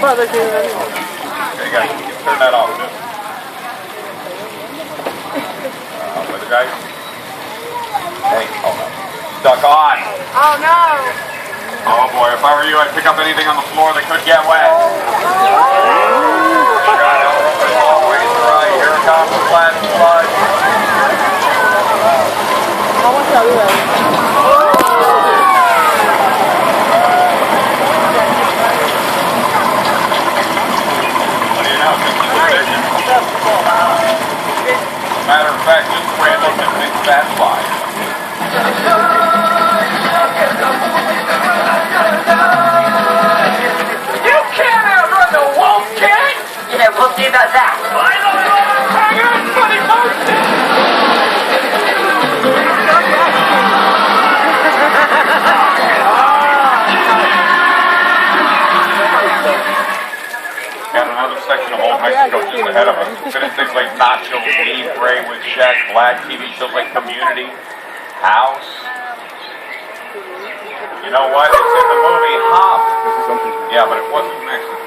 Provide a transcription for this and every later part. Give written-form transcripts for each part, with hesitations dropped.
Okay, guys, you can turn that off too. Other guys? Hey, hold on. Stuck on. Oh no! Oh boy, if I were you, I'd pick up anything on the floor that could get wet. Always right. Here comes the flash flood. What do you know? Matter of fact, just the way it looks, it thinks that's fire. You can't outrun the wolf, kid! Yeah, we'll see about that. Got another section of Old Mexico just ahead of us. Consider things like Nacho Libre with Jack Black, TV shows like Community, House. You know what? It's in the movie Hop. Yeah, but it wasn't Mexico.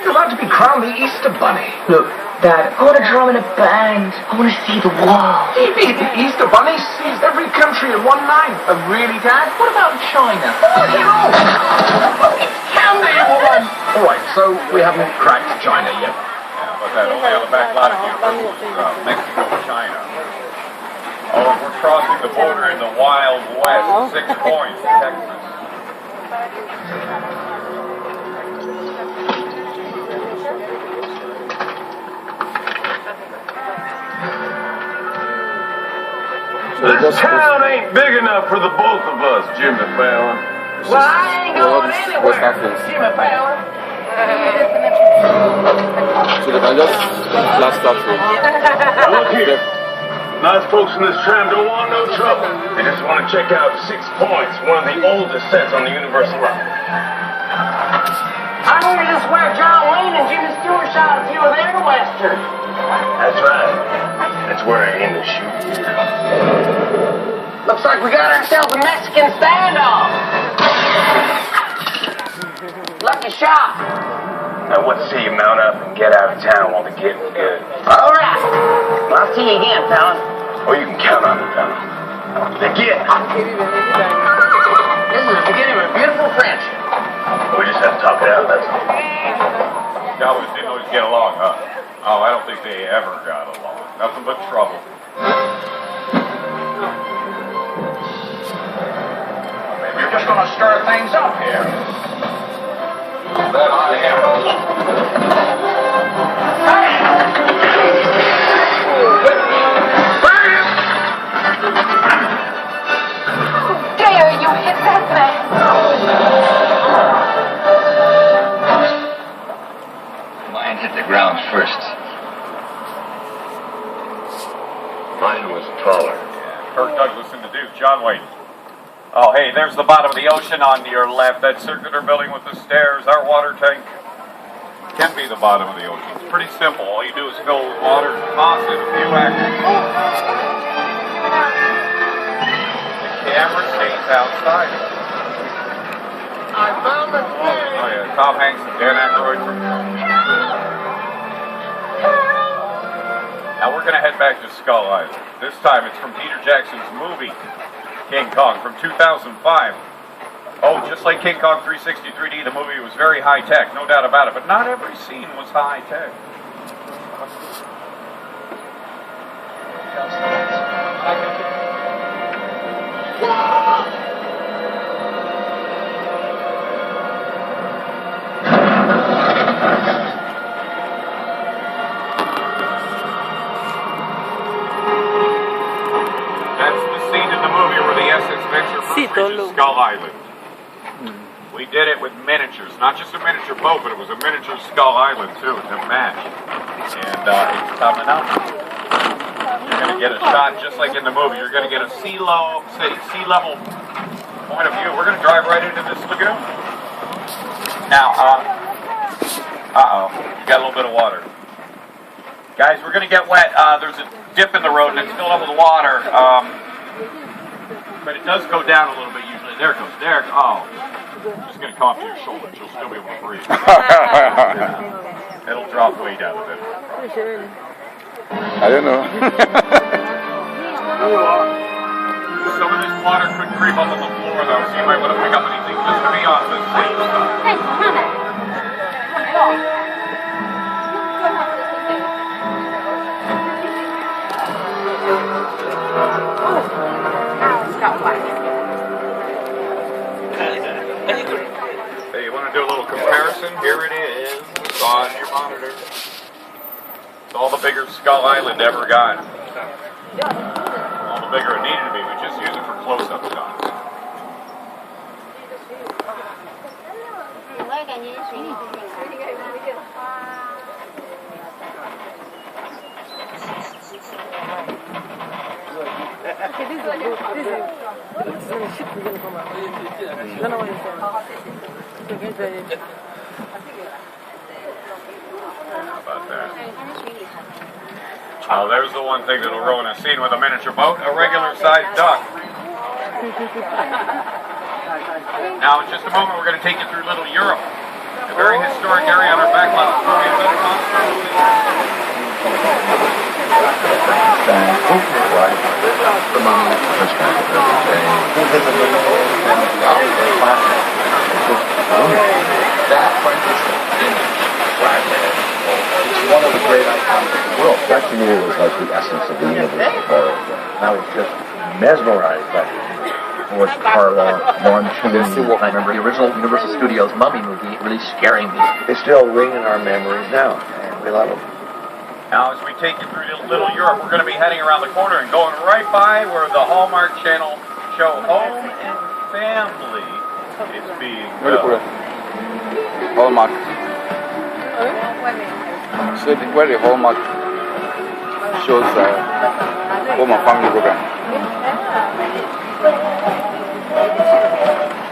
You're about to be crowned the Easter Bunny. Look, Dad, I want to drum in a band. I want to see the world. The Easter Bunny sees every country in one night. Really, Dad? What about China? Candy woman! Alright, so we haven't cracked China yet. Yeah, but that only on the back lot of Mexico and China. Oh, we're crossing the border in the Wild West, 6 Points, Texas. This town ain't big enough for the both of us, Jimmy Fallon. Well, I ain't going anywhere, Jimmy Fallon. So they can just blast that through. Look here. Nice folks in this tram don't want no trouble. They just want to check out 6 Points, one of the oldest sets on the Universal Route. I heard this where John Wayne and Jimmy Stewart shot a few of their westerns. That's right. That's where I aim to shoot. Looks like we got ourselves a Mexican standoff. Lucky shot. Now, what say you mount up and get out of town while the getting's good? All right. I'll see you again, fella. Oh, you can count on me, fella. The get. This is the beginning of a beautiful friendship. We just have to talk it out, that's all. Cowboys didn't always get along, huh? Oh, I don't think they ever got along. Nothing but trouble. Maybe you're just gonna stir things up here. That I am. Dare you hit that man? Mine hit the ground first. Mine was taller. Kirk Douglas and the Duke, John Wayne. Oh, hey, there's the bottom of the ocean on your left. That circular building with the stairs, our water tank, can be the bottom of the ocean. It's pretty simple. All you do is fill with water and toss it a few acres. The camera stays outside. I found the Oh, yeah, Tom Hanks and Dan Aykroyd from... Now we're going to head back to Skull Island. This time it's from Peter Jackson's movie, King Kong, from 2005. Oh, just like King Kong 360 3D, the movie was very high-tech, no doubt about it, but not every scene was high-tech. That's the scene in the movie where the SS Venture first reaches Skull Island. We did it with miniatures, not just a miniature boat, but it was a miniature Skull Island too, to match. And it's coming up. You're going to get a shot just like in the movie. You're going to get a sea level point of view. We're going to drive right into this lagoon. Now, you got a little bit of water. Guys, we're going to get wet. There's a dip in the road and it's filled up with water. But it does go down a little bit usually. There it goes. There. Oh. It's going to come up to your shoulders. You'll still be able to breathe. It'll drop way down a bit. I don't know. Some of this water could creep up on the floor, though, so you might want to pick up anything just to be on the safe side. Hey, you want to do a little comparison? Here it is on your monitor. It's all the bigger Skull Island ever got. All the bigger it needed to be. We just use it for close-up shots. About that. Oh, there's the one thing that'll ruin a scene with a miniature boat, a regular-sized duck. Now, in just a moment, we're going to take you through Little Europe, a very historic area on our back lot of It's one of the great icons of the world. That to me was like the essence of the universe of horror. I was just mesmerized by it. George Carla, Lon Chaney. I remember the original Universal Studios Mummy movie really scaring me. They still ring in our memories now, and we love them. Now, as we take you through Little Europe, we're going to be heading around the corner and going right by where the Hallmark Channel show Home and Family is being filmed. Hallmark. So where the Hallmark shows Home and Family program.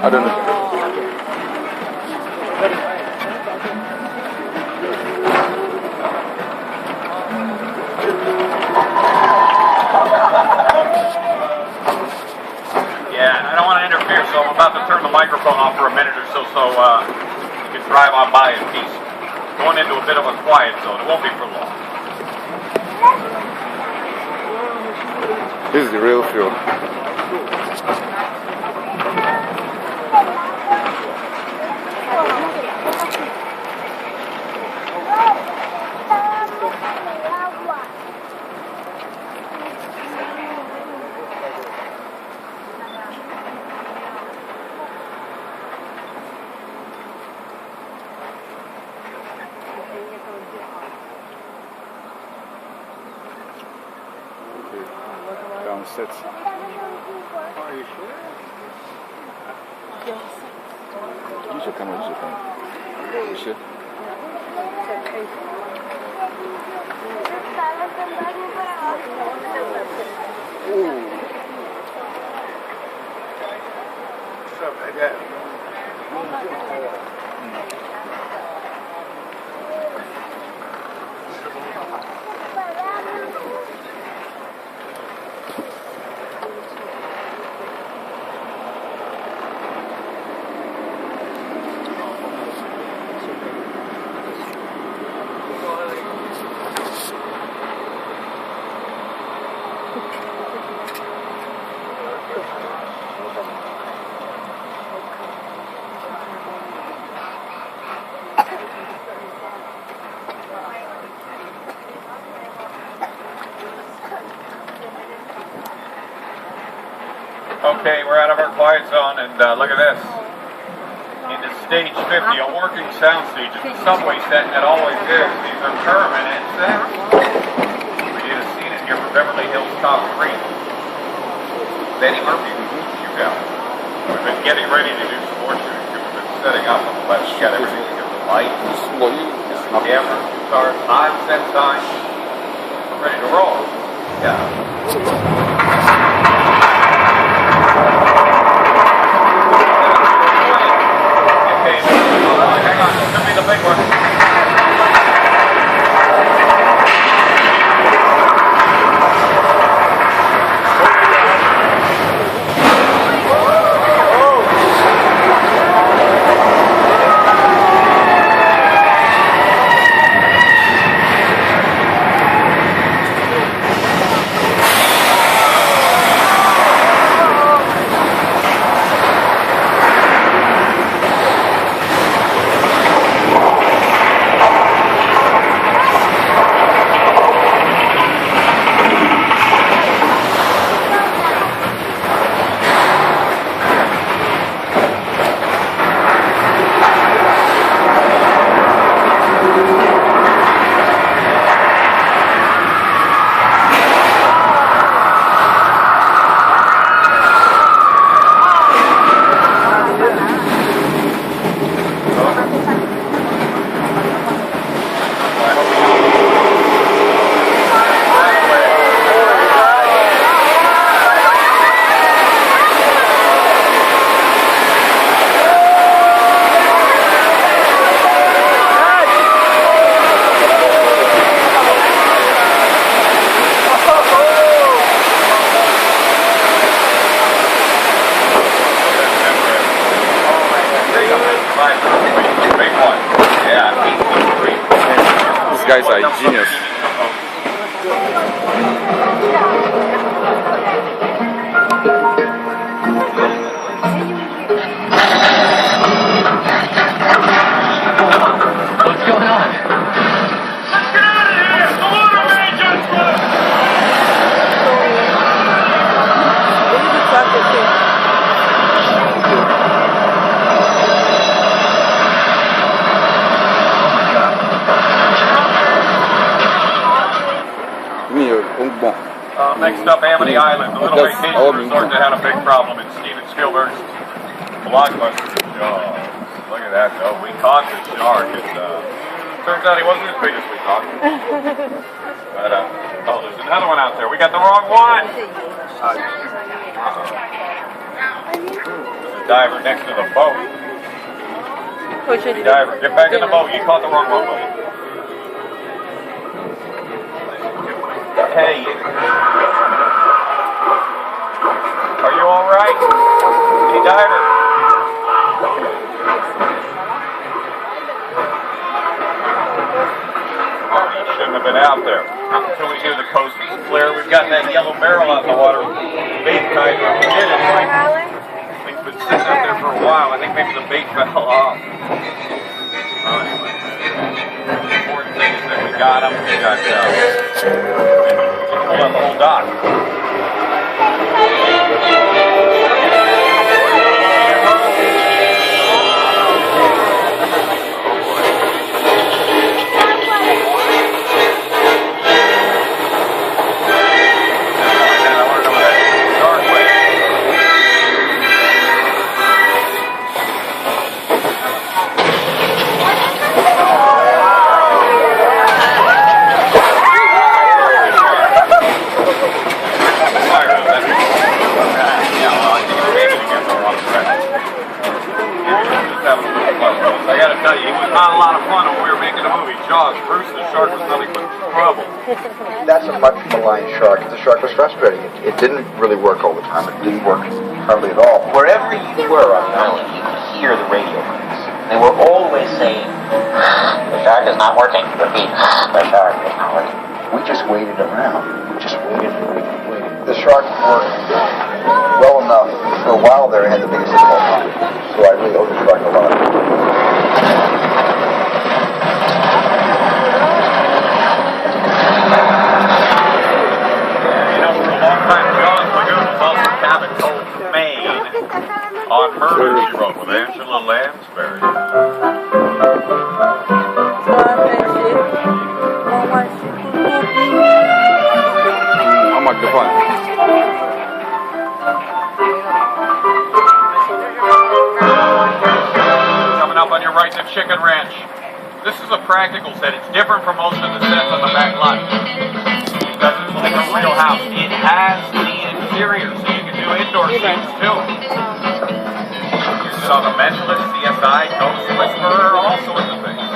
I don't know. Yeah, and I don't want to interfere, so I'm about to turn the microphone off for a minute or so, you can drive on by in peace. Going into a bit of a quiet zone. It won't be for long. This is the real feel. Down sets. Are you sure? Use your camera, use your camera. You sure? Stuff like that. Okay, we're out of our quiet zone, and look at this. Into stage 50, a working sound stage at the subway set, and it always is. These are permanent sets. We did a scene in here for Beverly Hills Cop 3. Eddie Murphy shoot out. We've been getting ready to do some more shooting. We've been setting up on the left. We got everything. We got the lights, the camera, start, time, set time. We're ready to roll. Yeah. Hang on, this could be the big one. guys are genius. What's going on? Next up, Amity Island, the little vacation resort that had a big problem in Steven Spielberg's blockbuster Jaws. Look at that, though. We caught the shark. Turns out he wasn't as big as we thought. But, oh, there's another one out there. We got the wrong one. There's a diver next to the boat. Diver, get back in the boat. You caught the wrong one, buddy. Hey, are you all right? Hey, diver. Oh, you shouldn't have been out there. Until we do the coast flare, we've got that yellow barrel out in the water. Bait tied. We did it. We've been sitting out there for a while. I think maybe the bait fell off. Anyway, the important thing is that we got him. We got pull up the whole dock. Not a lot of fun when we were making the movie Jaws. Bruce the shark was nothing but trouble. That's a much maligned shark. The shark was frustrating. It didn't really work all the time. It didn't work hardly at all. Wherever you were on the island, you could hear the radio waves. They were always saying, the shark is not working. Repeat, the shark is not working. We just waited around. We just waited and waited and waited. The shark worked well enough. For a while there, it had the biggest hit of all time. So I really owe the shark a lot. On Murder, She Wrote with Angela Lansbury. How much the fun? Coming up on your right to Chicken Ranch. This is a practical set. It's different from most of the sets on the back lot. Because it's like a real house. It has the interior, so you can do indoor scenes too. You saw The Mentalist, CSI, Ghost Whisperer, all sorts of things.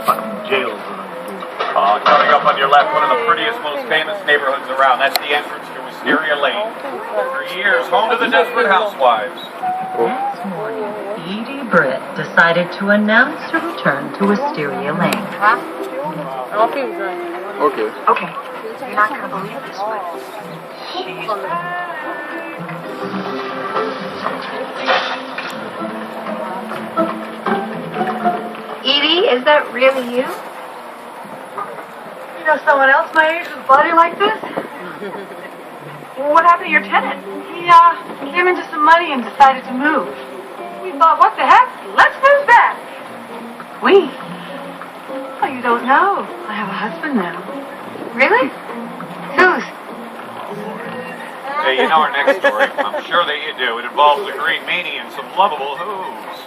Fucking jails. Coming up on your left, one of the prettiest, most famous neighborhoods around. That's the entrance to Wisteria Lane. For years, home to the Desperate Housewives. This morning, Edie Britt decided to announce her return to Wisteria Lane. Okay. Okay. You're not going to believe this, but she's Edie, is that really you? You know someone else my age with a body like this? What happened to your tenant? He came into some money and decided to move. We thought, what the heck? Let's move back. We? Oh, you don't know. I have a husband now. Really? Whose? Hey, you know our next story. I'm sure that you do. It involves a green meanie and some lovable whoos.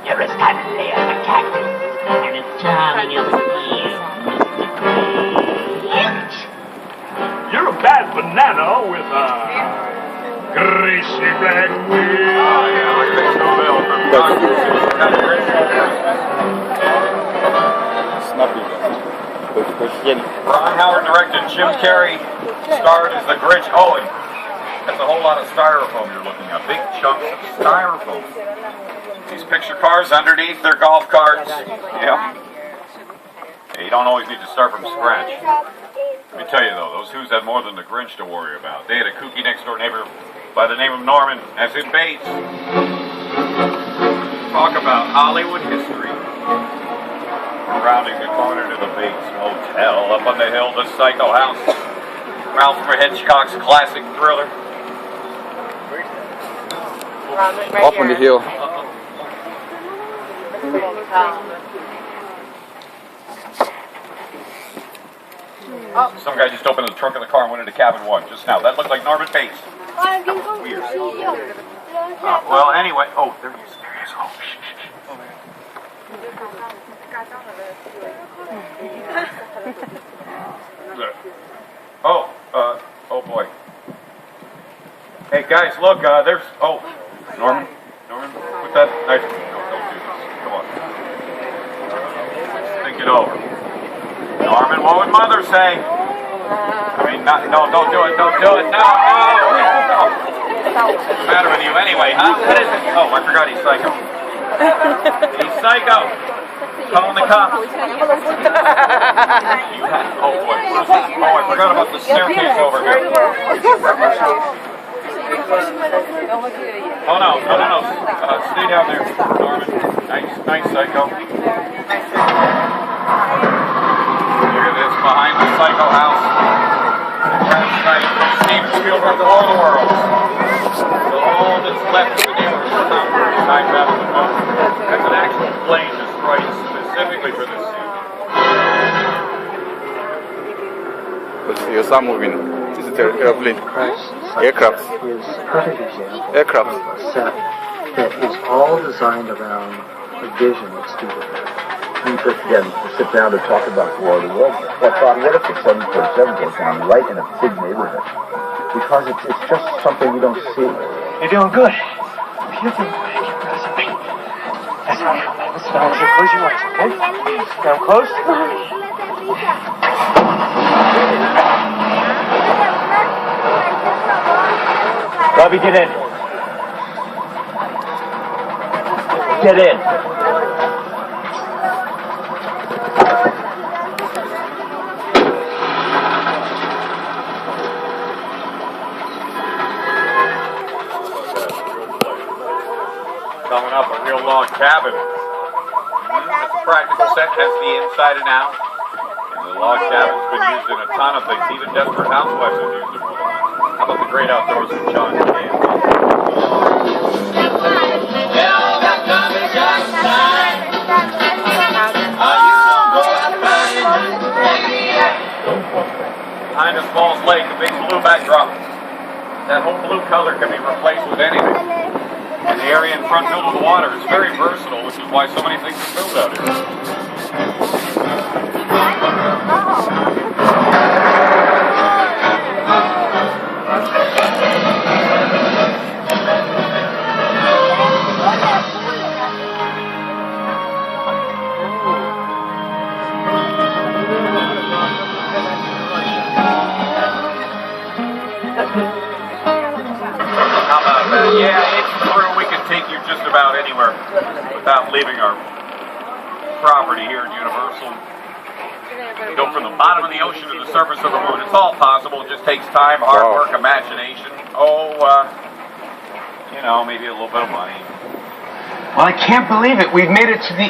You're as cuddly as a cactus, and as charming as a eel, Mr. You're a bad banana with a greasy black wheel. Oh, yeah, like Miss Novell from Doctor. Snappy. Ron Howard directed. Jim Carrey starred as the Grinch. Oh, and that's a whole lot of styrofoam you're looking at. Big chunks of styrofoam. These picture cars underneath, they're golf carts. Yeah. You don't always need to start from scratch. Let me tell you though, those Who's had more than the Grinch to worry about. They had a kooky next door neighbor by the name of Norman, as in Bates. Talk about Hollywood history. Rounding the corner to the Bates Motel, up on the hill, the Psycho House. Ralph Hitchcock's classic thriller. Up on the hill. Some guy just opened the trunk of the car and went into cabin 1 just now. That looked like Norman Bates. Weird. Well, anyway. Oh, there he is. There he is. Oh, shh. Oh boy. Hey guys, look, there's, Norman, put that knife, don't do this, come on. Think it over. Norman, what would Mother say? I mean, no, don't do it, no. What's the matter with you anyway, huh? What is it? Oh, I forgot he's psycho. He's psycho. Calling the cops. Oh boy, I forgot about the staircase over here. Oh no. Stay down there, Norman. Nice psycho. Look at this, behind the Psycho House. Last night, Steven Spielberg, All the World. All that's left of the neighborhood of Time Travel to Film. That's an actual plane destroyed specifically for this scene. You start moving. This is the airplane. Aircraft. Is a perfect example Aircraft. of a set that is all designed around a vision that Steven had. We just again sit down to talk about War of the Worlds. Well, Todd, what if the 747 goes down right in a big neighborhood? Because it's just something we don't see. You're doing good. You're doing good. Keep pressing. That's not how that was. Close your eyes, okay? Now close. Bobby, get in. Get in. Coming up, a real log cabin. It's a practical set, has the inside and out. And the log cabin's been used in a ton of things. Even Desperate Housewives have used it for them. How about the great outdoors of John Candy? Behind us, Falls Lake, a big blue backdrop. That whole blue color can be replaced with anything. And the area in front filled with water is very versatile, which is why so many things are filmed out here. How about that? Yeah, it's true. We can take you just about anywhere without leaving our property here at Universal. Go from the bottom of the ocean to the surface of the moon. It's all possible. It just takes time, hard work, imagination. Maybe a little bit of money. Well, I can't believe it. We've made it to the